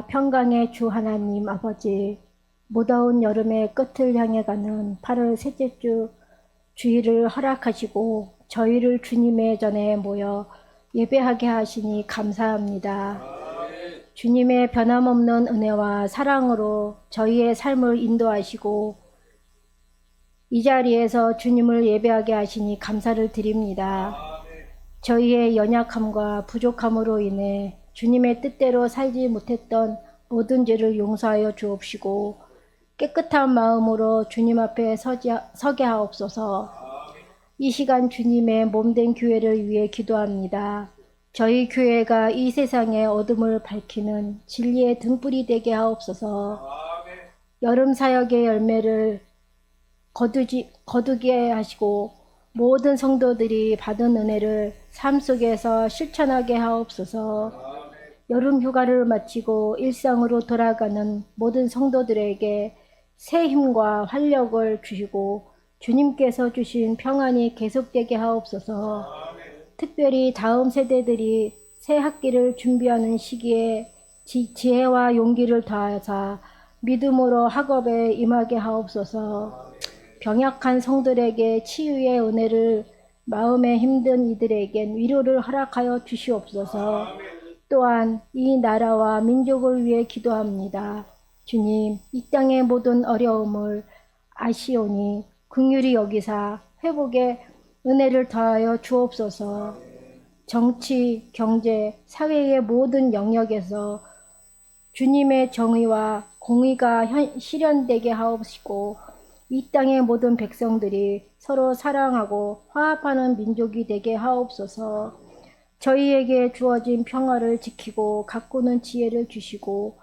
할렐루야. 평강의 주 하나님 아버지, 무더운 여름의 끝을 향해 가는 8월 셋째 주 주일을 허락하시고 저희를 주님의 전에 모여 예배하게 하시니 감사합니다. 주님의 변함없는 은혜와 사랑으로 저희의 삶을 인도하시고 이 자리에서 주님을 예배하게 하시니 감사를 드립니다. 저희의 연약함과 부족함으로 인해 주님의 뜻대로 살지 못했던 모든 죄를 용서하여 주옵시고 깨끗한 마음으로 주님 앞에 서게 하옵소서. 이 시간 주님의 몸된 교회를 위해 기도합니다. 저희 교회가 이 세상의 어둠을 밝히는 진리의 등불이 되게 하옵소서. 여름 사역의 열매를 거두게 하시고 모든 성도들이 받은 은혜를 삶 속에서 실천하게 하옵소서. 여름 휴가를 마치고 일상으로 돌아가는 모든 성도들에게 새 힘과 활력을 주시고 주님께서 주신 평안이 계속되게 하옵소서. 특별히 다음 세대들이 새 학기를 준비하는 시기에 지혜와 용기를 더하사 믿음으로 학업에 임하게 하옵소서. 병약한 성들에게 치유의 은혜를, 마음에 힘든 이들에겐 위로를 허락하여 주시옵소서. 또한 이 나라와 민족을 위해 기도합니다. 주님, 이 땅의 모든 어려움을 아시오니 긍휼히 여기사 회복의 은혜를 더하여 주옵소서. 정치, 경제, 사회의 모든 영역에서 주님의 정의와 공의가 실현되게 하옵시고 이 땅의 모든 백성들이 서로 사랑하고 화합하는 민족이 되게 하옵소서. 저희에게 주어진 평화를 지키고 가꾸는 지혜를 주시고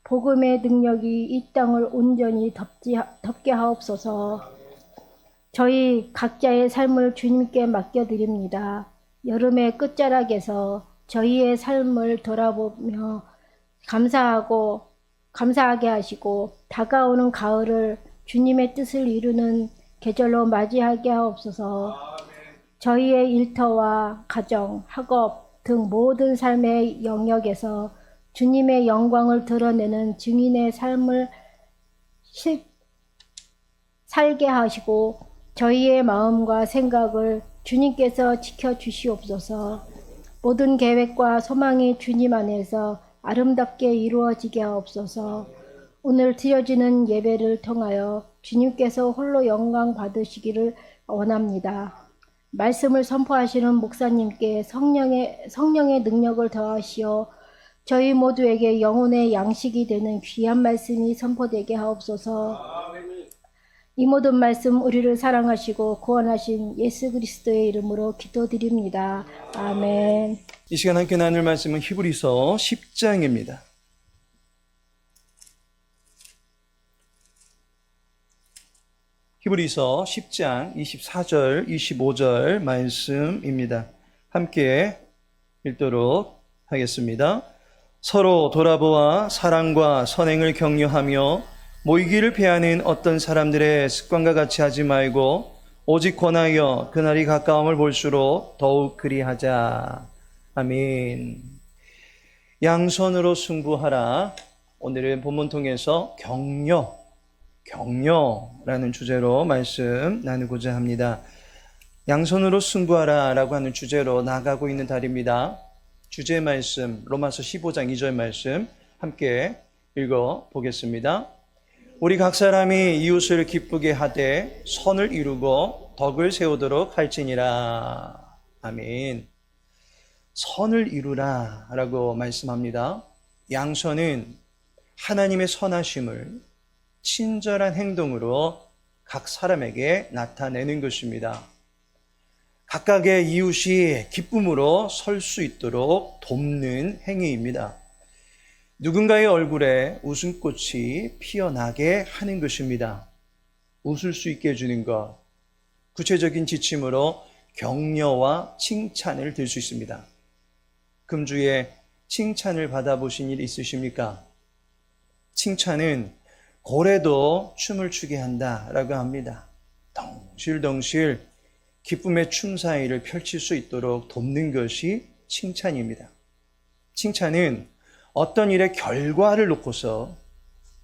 복음의 능력이 이 땅을 온전히 덮게 하옵소서. 저희 각자의 삶을 주님께 맡겨드립니다. 여름의 끝자락에서 저희의 삶을 돌아보며 감사하게 하시고 다가오는 가을을 주님의 뜻을 이루는 계절로 맞이하게 하옵소서. 저희의 일터와 가정, 학업 등 모든 삶의 영역에서 주님의 영광을 드러내는 증인의 삶을 살게 하시고 저희의 마음과 생각을 주님께서 지켜주시옵소서. 모든 계획과 소망이 주님 안에서 아름답게 이루어지게 하옵소서. 오늘 드려지는 예배를 통하여 주님께서 홀로 영광 받으시기를 원합니다. 말씀을 선포하시는 목사님께 성령의 능력을 더하시어 저희 모두에게 영혼의 양식이 되는 귀한 말씀이 선포되게 하옵소서. 이 모든 말씀 우리를 사랑하시고 구원하신 예수 그리스도의 이름으로 기도드립니다. 아멘. 이 시간 함께 나눌 말씀은 히브리서 10장입니다. 히브리서 10장 24절, 25절 말씀입니다. 함께 읽도록 하겠습니다. 서로 돌아보아 사랑과 선행을 격려하며 모이기를 피하는 어떤 사람들의 습관과 같이 하지 말고 오직 권하여 그날이 가까움을 볼수록 더욱 그리하자. 아멘. 양손으로 승부하라. 오늘은 본문 통해서 격려라는 주제로 말씀 나누고자 합니다. 양손으로 승부하라 라고 하는 주제로 나가고 있는 달입니다. 주제 말씀 로마서 15장 2절 말씀 함께 읽어 보겠습니다. 우리 각 사람이 이웃을 기쁘게 하되 선을 이루고 덕을 세우도록 할지니라. 아멘. 선을 이루라 라고 말씀합니다. 양손은 하나님의 선하심을 친절한 행동으로 각 사람에게 나타내는 것입니다. 각각의 이웃이 기쁨으로 설 수 있도록 돕는 행위입니다. 누군가의 얼굴에 웃음꽃이 피어나게 하는 것입니다. 웃을 수 있게 해주는 것, 구체적인 지침으로 격려와 칭찬을 들 수 있습니다. 금주에 칭찬을 받아보신 일 있으십니까? 칭찬은 고래도 춤을 추게 한다라고 합니다. 덩실덩실 기쁨의 춤사위를 펼칠 수 있도록 돕는 것이 칭찬입니다. 칭찬은 어떤 일의 결과를 놓고서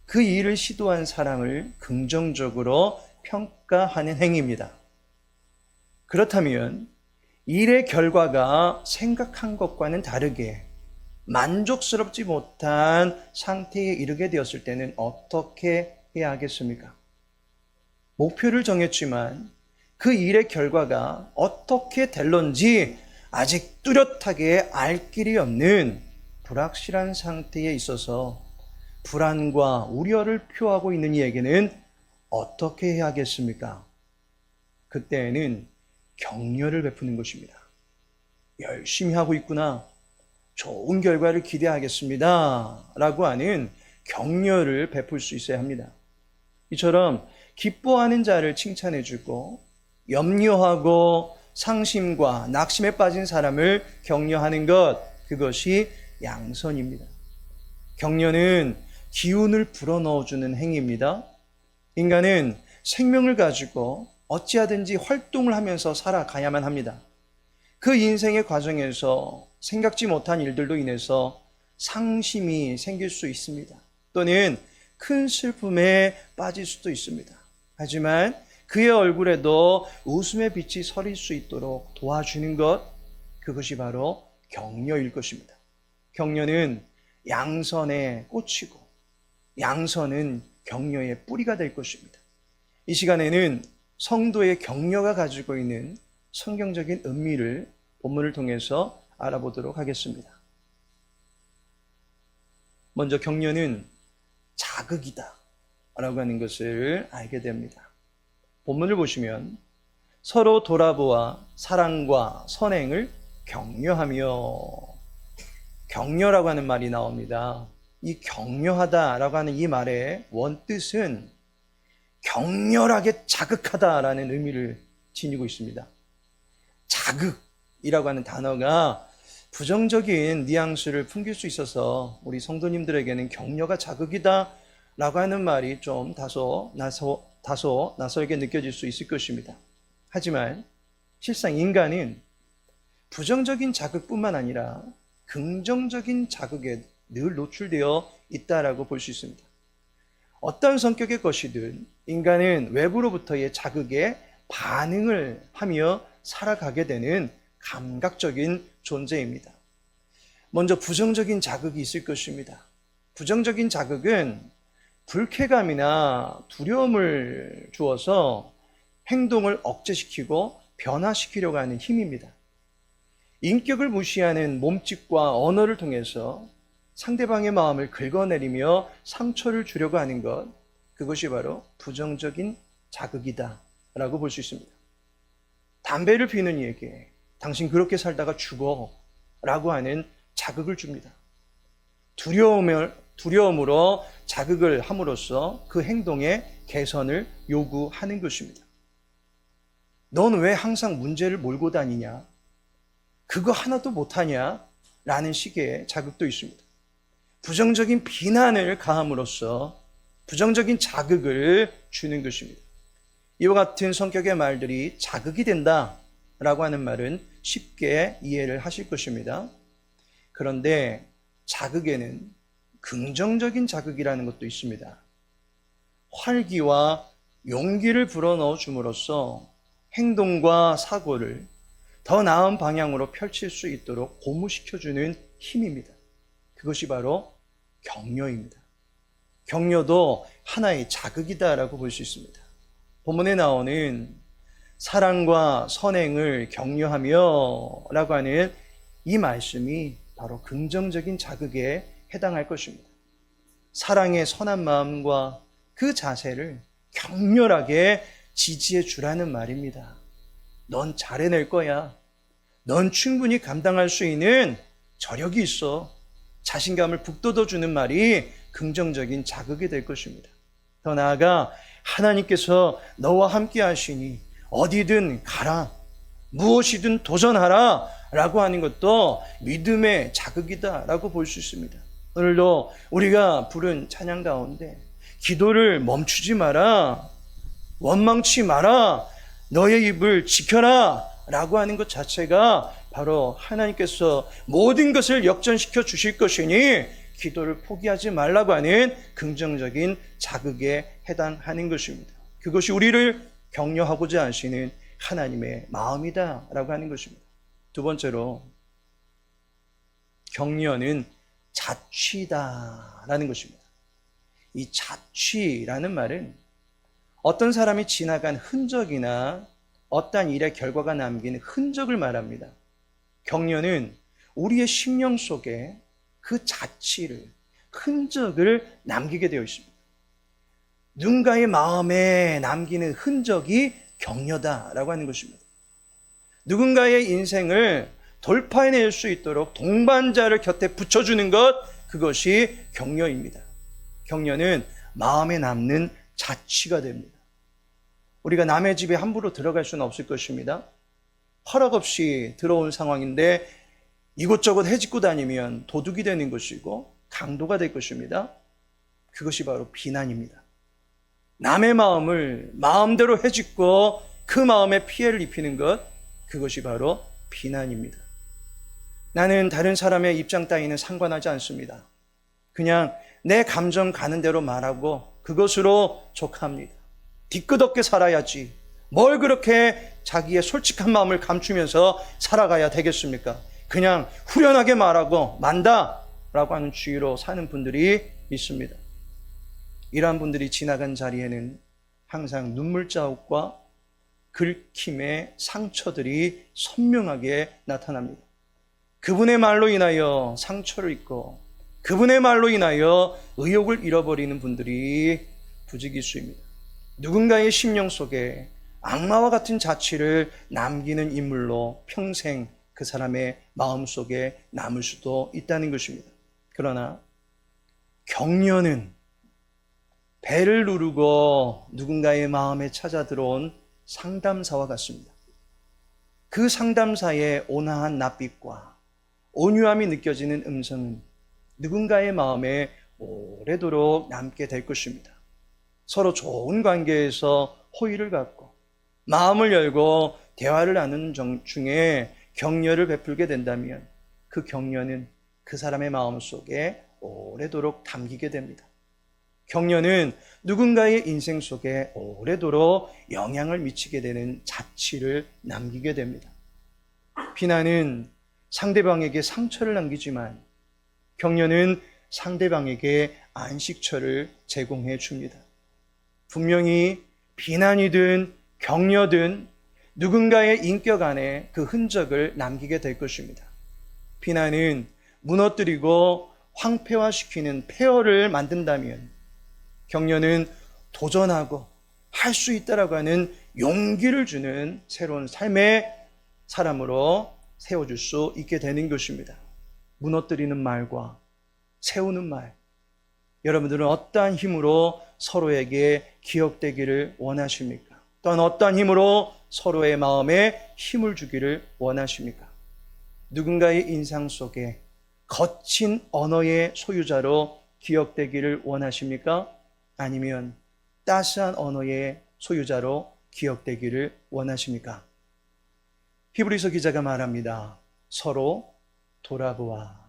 그 일을 시도한 사람을 긍정적으로 평가하는 행위입니다. 그렇다면 일의 결과가 생각한 것과는 다르게 만족스럽지 못한 상태에 이르게 되었을 때는 어떻게 해야 하겠습니까? 목표를 정했지만 그 일의 결과가 어떻게 될런지 아직 뚜렷하게 알 길이 없는 불확실한 상태에 있어서 불안과 우려를 표하고 있는 이에게는 어떻게 해야 하겠습니까? 그때에는 격려를 베푸는 것입니다. 열심히 하고 있구나. 좋은 결과를 기대하겠습니다. 라고 하는 격려를 베풀 수 있어야 합니다. 이처럼 기뻐하는 자를 칭찬해주고 염려하고 상심과 낙심에 빠진 사람을 격려하는 것, 그것이 양선입니다. 격려는 기운을 불어넣어주는 행위입니다. 인간은 생명을 가지고 어찌하든지 활동을 하면서 살아가야만 합니다. 그 인생의 과정에서 생각지 못한 일들로 인해서 상심이 생길 수 있습니다. 또는 큰 슬픔에 빠질 수도 있습니다. 하지만 그의 얼굴에도 웃음의 빛이 서릴 수 있도록 도와주는 것, 그것이 바로 격려일 것입니다. 격려는 양선의 꽃이고 양선은 격려의 뿌리가 될 것입니다. 이 시간에는 성도의 격려가 가지고 있는 성경적인 의미를 본문을 통해서 알아보도록 하겠습니다. 먼저 격려는 자극이다 라고 하는 것을 알게 됩니다. 본문을 보시면 서로 돌아보아 사랑과 선행을 격려하며, 격려라고 하는 말이 나옵니다. 이 격려하다라고 하는 이 말의 원뜻은 격렬하게 자극하다라는 의미를 지니고 있습니다. 자극이라고 하는 단어가 부정적인 뉘앙스를 풍길 수 있어서 우리 성도님들에게는 격려가 자극이다 라고 하는 말이 좀 다소 낯설게 느껴질 수 있을 것입니다. 하지만 실상 인간은 부정적인 자극뿐만 아니라 긍정적인 자극에 늘 노출되어 있다라고 볼 수 있습니다. 어떤 성격의 것이든 인간은 외부로부터의 자극에 반응을 하며 살아가게 되는 감각적인 존재입니다. 먼저 부정적인 자극이 있을 것입니다. 부정적인 자극은 불쾌감이나 두려움을 주어서 행동을 억제시키고 변화시키려고 하는 힘입니다. 인격을 무시하는 몸짓과 언어를 통해서 상대방의 마음을 긁어내리며 상처를 주려고 하는 것, 그것이 바로 부정적인 자극이다 라고 볼 수 있습니다. 담배를 피우는 이에게 당신 그렇게 살다가 죽어 라고 하는 자극을 줍니다. 두려움으로 자극을 함으로써 그 행동의 개선을 요구하는 것입니다. 넌 왜 항상 문제를 몰고 다니냐? 그거 하나도 못하냐? 라는 식의 자극도 있습니다. 부정적인 비난을 가함으로써 부정적인 자극을 주는 것입니다. 이와 같은 성격의 말들이 자극이 된다라고 하는 말은 쉽게 이해를 하실 것입니다. 그런데 자극에는 긍정적인 자극이라는 것도 있습니다. 활기와 용기를 불어넣어 줌으로써 행동과 사고를 더 나은 방향으로 펼칠 수 있도록 고무시켜주는 힘입니다. 그것이 바로 격려입니다. 격려도 하나의 자극이다라고 볼 수 있습니다. 본문에 나오는 사랑과 선행을 격려하며 라고 하는 이 말씀이 바로 긍정적인 자극에 해당할 것입니다. 사랑의 선한 마음과 그 자세를 격렬하게 지지해 주라는 말입니다. 넌 잘해낼 거야. 넌 충분히 감당할 수 있는 저력이 있어. 자신감을 북돋워주는 말이 긍정적인 자극이 될 것입니다. 더 나아가 하나님께서 너와 함께 하시니 어디든 가라. 무엇이든 도전하라. 라고 하는 것도 믿음의 자극이다 라고 볼 수 있습니다. 오늘도 우리가 부른 찬양 가운데 기도를 멈추지 마라. 원망치 마라. 너의 입을 지켜라. 라고 하는 것 자체가 바로 하나님께서 모든 것을 역전시켜 주실 것이니 기도를 포기하지 말라고 하는 긍정적인 자극에 해당하는 것입니다. 그것이 우리를 격려하고자 하시는 하나님의 마음이다라고 하는 것입니다. 두 번째로, 격려는 자취다라는 것입니다. 이 자취라는 말은 어떤 사람이 지나간 흔적이나 어떠한 일의 결과가 남긴 흔적을 말합니다. 격려는 우리의 심령 속에 그 자취를, 흔적을 남기게 되어 있습니다. 누군가의 마음에 남기는 흔적이 격려다라고 하는 것입니다. 누군가의 인생을 돌파해낼 수 있도록 동반자를 곁에 붙여주는 것, 그것이 격려입니다. 격려는 마음에 남는 자취가 됩니다. 우리가 남의 집에 함부로 들어갈 수는 없을 것입니다. 허락 없이 들어온 상황인데 이곳저곳 헤집고 다니면 도둑이 되는 것이고 강도가 될 것입니다. 그것이 바로 비난입니다. 남의 마음을 마음대로 헤집고 그 마음에 피해를 입히는 것, 그것이 바로 비난입니다. 나는 다른 사람의 입장 따위는 상관하지 않습니다. 그냥 내 감정 가는 대로 말하고 그것으로 족합니다. 뒤끝없게 살아야지. 뭘 그렇게 자기의 솔직한 마음을 감추면서 살아가야 되겠습니까? 그냥 후련하게 말하고 만다라고 하는 주의로 사는 분들이 있습니다. 이러한 분들이 지나간 자리에는 항상 눈물 자국과 긁힘의 상처들이 선명하게 나타납니다. 그분의 말로 인하여 상처를 입고 그분의 말로 인하여 의욕을 잃어버리는 분들이 부지기수입니다. 누군가의 심령 속에 악마와 같은 자취를 남기는 인물로 평생 그 사람의 마음 속에 남을 수도 있다는 것입니다. 그러나 격려는 배를 누르고 누군가의 마음에 찾아 들어온 상담사와 같습니다. 그 상담사의 온화한 낯빛과 온유함이 느껴지는 음성은 누군가의 마음에 오래도록 남게 될 것입니다. 서로 좋은 관계에서 호의를 갖고 마음을 열고 대화를 나누는 중에 격려를 베풀게 된다면 그 격려는 그 사람의 마음 속에 오래도록 담기게 됩니다. 격려는 누군가의 인생 속에 오래도록 영향을 미치게 되는 자취를 남기게 됩니다. 비난은 상대방에게 상처를 남기지만 격려는 상대방에게 안식처를 제공해 줍니다. 분명히 비난이든 격려든 누군가의 인격 안에 그 흔적을 남기게 될 것입니다. 비난은 무너뜨리고 황폐화시키는 폐허를 만든다면 격려는 도전하고 할 수 있다라고 하는 용기를 주는 새로운 삶의 사람으로 세워줄 수 있게 되는 것입니다. 무너뜨리는 말과 세우는 말, 여러분들은 어떠한 힘으로 서로에게 기억되기를 원하십니까? 또한 어떠한 힘으로 서로의 마음에 힘을 주기를 원하십니까? 누군가의 인상 속에 거친 언어의 소유자로 기억되기를 원하십니까? 아니면 따스한 언어의 소유자로 기억되기를 원하십니까? 히브리서 기자가 말합니다. 서로 돌아보아.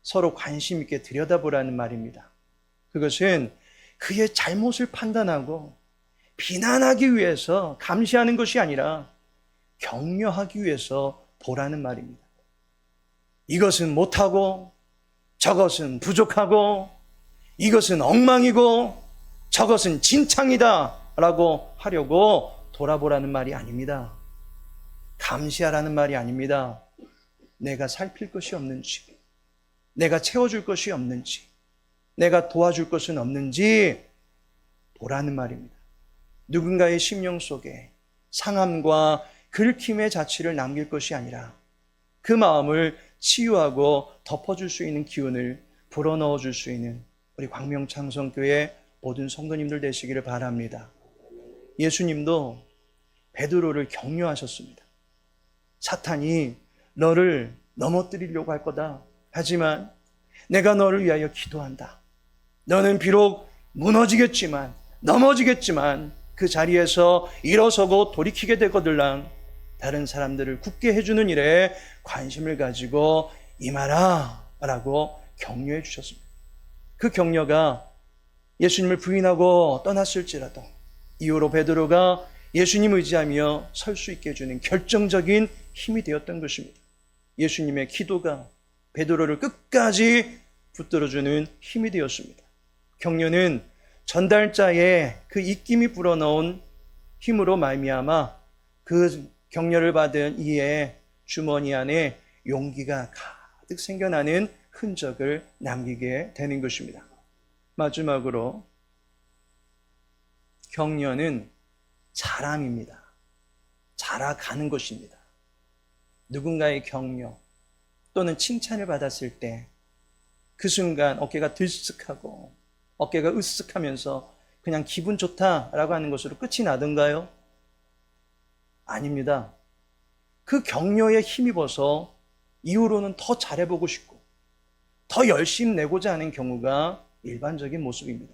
서로 관심 있게 들여다보라는 말입니다. 그것은 그의 잘못을 판단하고 비난하기 위해서 감시하는 것이 아니라 격려하기 위해서 보라는 말입니다. 이것은 못하고 저것은 부족하고 이것은 엉망이고 저것은 진창이다 라고 하려고 돌아보라는 말이 아닙니다. 감시하라는 말이 아닙니다. 내가 살필 것이 없는지, 내가 채워줄 것이 없는지, 내가 도와줄 것은 없는지 보라는 말입니다. 누군가의 심령 속에 상함과 긁힘의 자취를 남길 것이 아니라 그 마음을 치유하고 덮어줄 수 있는 기운을 불어넣어 줄 수 있는 우리 광명창성교회 모든 성도님들 되시기를 바랍니다. 예수님도 베드로를 격려하셨습니다. 사탄이 너를 넘어뜨리려고 할 거다. 하지만 내가 너를 위하여 기도한다. 너는 비록 무너지겠지만 넘어지겠지만 그 자리에서 일어서고 돌이키게 되거들랑 다른 사람들을 굳게 해주는 일에 관심을 가지고 임하라 라고 격려해 주셨습니다. 그 격려가 예수님을 부인하고 떠났을지라도 이후로 베드로가 예수님 의지하며 설 수 있게 해주는 결정적인 힘이 되었던 것입니다. 예수님의 기도가 베드로를 끝까지 붙들어주는 힘이 되었습니다. 격려는 전달자의 그 입김이 불어넣은 힘으로 말미암아 그 격려를 받은 이의 주머니 안에 용기가 가득 생겨나는 흔적을 남기게 되는 것입니다. 마지막으로 격려는 자랑입니다. 자라가는 것입니다. 누군가의 격려 또는 칭찬을 받았을 때 그 순간 어깨가 들썩하고 어깨가 으쓱하면서 그냥 기분 좋다라고 하는 것으로 끝이 나던가요? 아닙니다. 그 격려에 힘입어서 이후로는 더 잘해보고 싶고 더 열심히 내고자 하는 경우가 일반적인 모습입니다.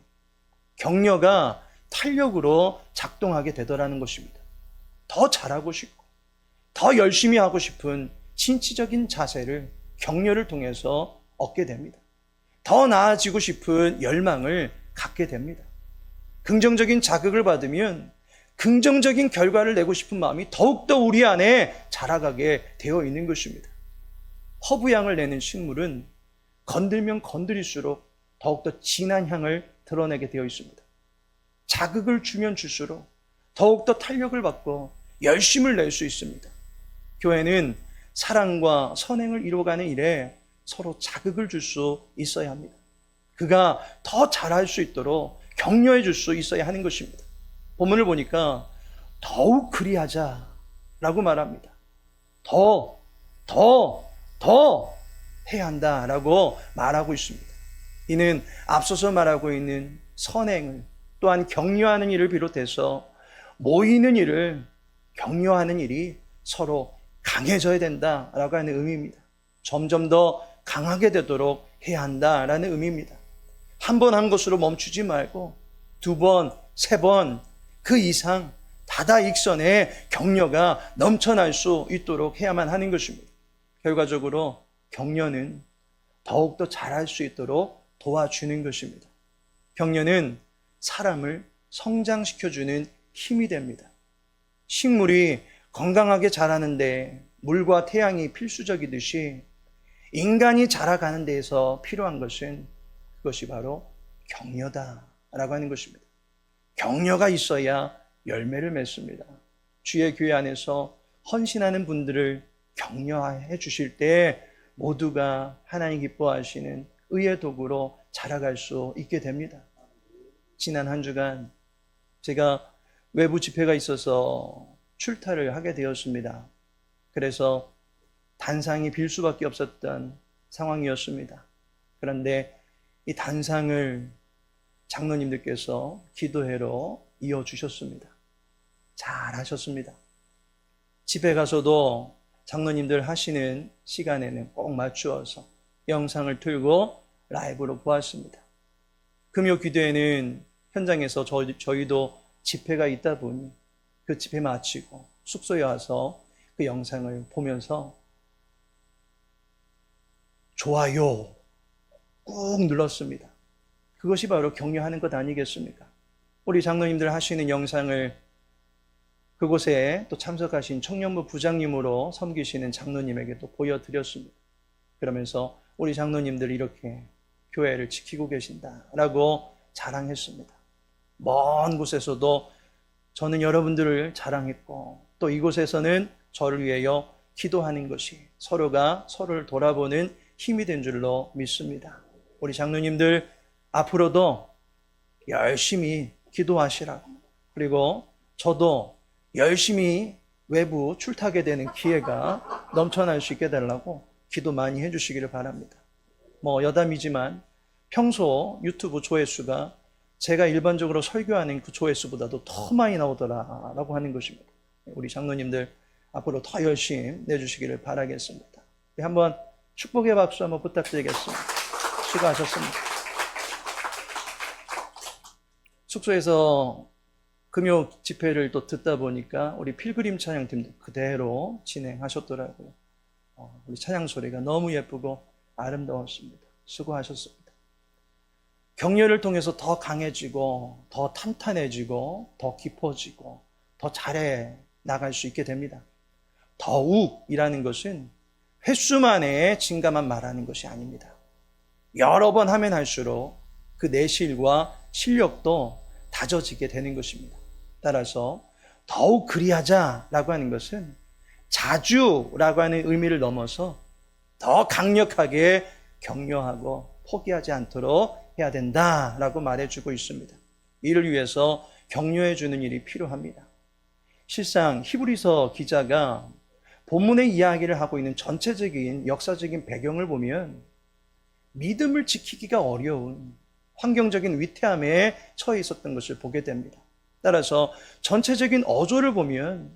격려가 탄력으로 작동하게 되더라는 것입니다. 더 잘하고 싶고 더 열심히 하고 싶은 진취적인 자세를 격려를 통해서 얻게 됩니다. 더 나아지고 싶은 열망을 갖게 됩니다. 긍정적인 자극을 받으면 긍정적인 결과를 내고 싶은 마음이 더욱더 우리 안에 자라가게 되어 있는 것입니다. 허브향을 내는 식물은 건들면 건드릴수록 더욱더 진한 향을 드러내게 되어 있습니다. 자극을 주면 줄수록 더욱더 탄력을 받고 열심을 낼 수 있습니다. 교회는 사랑과 선행을 이루어가는 일에 서로 자극을 줄 수 있어야 합니다. 그가 더 잘할 수 있도록 격려해 줄 수 있어야 하는 것입니다. 본문을 보니까 더욱 그리하자라고 말합니다. 더 해야 한다라고 말하고 있습니다. 이는 앞서서 말하고 있는 선행을 또한 격려하는 일을 비롯해서 모이는 일을 격려하는 일이 서로 강해져야 된다라고 하는 의미입니다. 점점 더 강하게 되도록 해야 한다라는 의미입니다. 한 번 한 것으로 멈추지 말고 두 번, 세 번, 그 이상 다다익선의 격려가 넘쳐날 수 있도록 해야만 하는 것입니다. 결과적으로 격려는 더욱더 잘할 수 있도록 도와주는 것입니다. 격려는 사람을 성장시켜주는 힘이 됩니다. 식물이 건강하게 자라는데 물과 태양이 필수적이듯이 인간이 자라가는 데에서 필요한 것은 그것이 바로 격려다라고 하는 것입니다. 격려가 있어야 열매를 맺습니다. 주의 교회 안에서 헌신하는 분들을 격려해 주실 때 모두가 하나님 기뻐하시는 의의 도구로 자라갈 수 있게 됩니다. 지난 한 주간 제가 외부 집회가 있어서 출타를 하게 되었습니다. 그래서 단상이 빌 수밖에 없었던 상황이었습니다. 그런데 이 단상을 장로님들께서 기도회로 이어주셨습니다. 잘하셨습니다. 집에 가서도 장로님들 하시는 시간에는 꼭 맞추어서 영상을 틀고 라이브로 보았습니다. 금요 기도회는 현장에서 저희도 집회가 있다 보니 그 집회 마치고 숙소에 와서 그 영상을 보면서 좋아요 꾹 눌렀습니다. 그것이 바로 격려하는 것 아니겠습니까? 우리 장로님들 하시는 영상을 그곳에 또 참석하신 청년부 부장님으로 섬기시는 장로님에게 또 보여드렸습니다. 그러면서 우리 장로님들이 이렇게 교회를 지키고 계신다라고 자랑했습니다. 먼 곳에서도 저는 여러분들을 자랑했고 또 이곳에서는 저를 위하여 기도하는 것이 서로가 서로를 돌아보는 힘이 된 줄로 믿습니다. 우리 장로님들 앞으로도 열심히 기도하시라고, 그리고 저도 열심히 외부 출타하게 되는 기회가 넘쳐날 수 있게 되려고 기도 많이 해주시기를 바랍니다. 여담이지만 평소 유튜브 조회수가 제가 일반적으로 설교하는 그 조회수보다도 더 많이 나오더라라고 하는 것입니다. 우리 장로님들 앞으로 더 열심히 내주시기를 바라겠습니다. 한번 축복의 박수 한번 부탁드리겠습니다. 수고하셨습니다. 숙소에서 금요 집회를 또 듣다 보니까 우리 필그림 찬양팀도 그대로 진행하셨더라고요. 우리 찬양 소리가 너무 예쁘고 아름다웠습니다. 수고하셨습니다. 격려를 통해서 더 강해지고 더 탄탄해지고 더 깊어지고 더 잘해 나갈 수 있게 됩니다. 더욱이라는 것은 횟수만에 진가만 말하는 것이 아닙니다. 여러 번 하면 할수록 그 내실과 실력도 다져지게 되는 것입니다. 따라서 더욱 그리하자라고 하는 것은 자주라고 하는 의미를 넘어서 더 강력하게 격려하고 포기하지 않도록 해야 된다라고 말해주고 있습니다. 이를 위해서 격려해주는 일이 필요합니다. 실상 히브리서 기자가 본문의 이야기를 하고 있는 전체적인 역사적인 배경을 보면 믿음을 지키기가 어려운 환경적인 위태함에 처해 있었던 것을 보게 됩니다. 따라서 전체적인 어조를 보면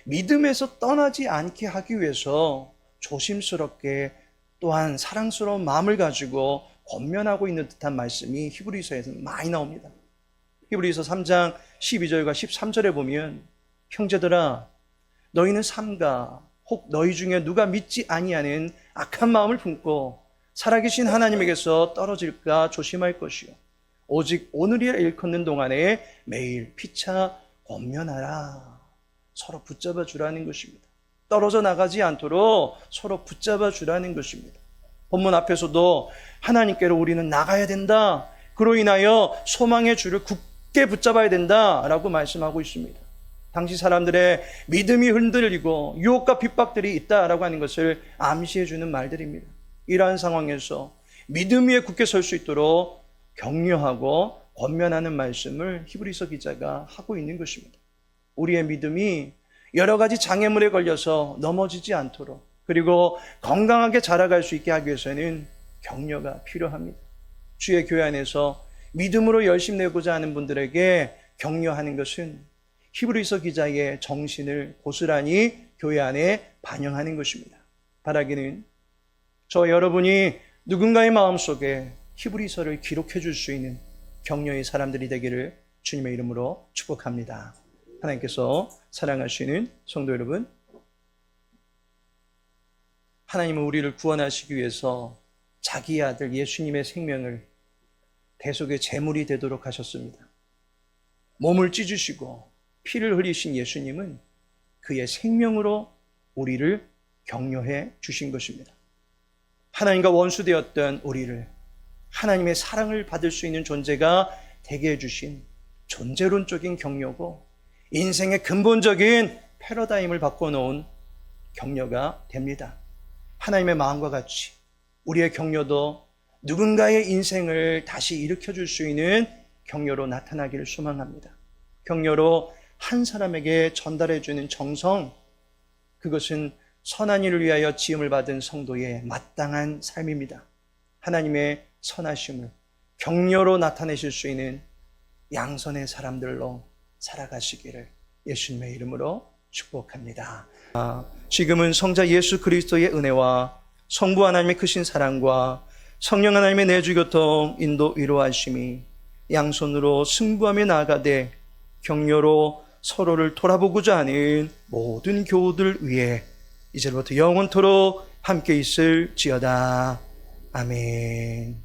믿음에서 떠나지 않게 하기 위해서 조심스럽게 또한 사랑스러운 마음을 가지고 권면하고 있는 듯한 말씀이 히브리서에서 많이 나옵니다. 히브리서 3장 12절과 13절에 보면 형제들아 너희는 삼가 혹 너희 중에 누가 믿지 아니하는 악한 마음을 품고 살아계신 하나님에게서 떨어질까 조심할 것이요 오직 오늘이라 일컫는 동안에 매일 피차 권면하라. 서로 붙잡아 주라는 것입니다. 떨어져 나가지 않도록 서로 붙잡아 주라는 것입니다. 본문 앞에서도 하나님께로 우리는 나가야 된다. 그로 인하여 소망의 줄을 굳게 붙잡아야 된다라고 말씀하고 있습니다. 당시 사람들의 믿음이 흔들리고 유혹과 핍박들이 있다라고 하는 것을 암시해 주는 말들입니다. 이러한 상황에서 믿음 위에 굳게 설 수 있도록 격려하고 권면하는 말씀을 히브리서 기자가 하고 있는 것입니다. 우리의 믿음이 여러 가지 장애물에 걸려서 넘어지지 않도록 그리고 건강하게 자라갈 수 있게 하기 위해서는 격려가 필요합니다. 주의 교회 안에서 믿음으로 열심 내고자 하는 분들에게 격려하는 것은 히브리서 기자의 정신을 고스란히 교회 안에 반영하는 것입니다. 바라기는 저 여러분이 누군가의 마음속에 히브리서를 기록해 줄 수 있는 격려의 사람들이 되기를 주님의 이름으로 축복합니다. 하나님께서 사랑하시는 성도 여러분, 하나님은 우리를 구원하시기 위해서 자기 아들 예수님의 생명을 대속의 제물이 되도록 하셨습니다. 몸을 찢으시고 피를 흘리신 예수님은 그의 생명으로 우리를 격려해 주신 것입니다. 하나님과 원수되었던 우리를 하나님의 사랑을 받을 수 있는 존재가 되게 해주신 존재론적인 격려고 인생의 근본적인 패러다임을 바꿔놓은 격려가 됩니다. 하나님의 마음과 같이 우리의 격려도 누군가의 인생을 다시 일으켜줄 수 있는 격려로 나타나기를 소망합니다. 격려로 한 사람에게 전달해주는 정성, 그것은 선한 일을 위하여 지음을 받은 성도의 마땅한 삶입니다. 하나님의 선하심을 격려로 나타내실 수 있는 양선의 사람들로 살아가시기를 예수님의 이름으로 축복합니다. 지금은 성자 예수 그리스도의 은혜와 성부 하나님의 크신 사랑과 성령 하나님의 내주 교통 인도 위로하심이 양손으로 승부하며 나아가되 격려로 서로를 돌아보고자 하는 모든 교우들 위해 이제부터 영원토록 함께 있을지어다. 아멘.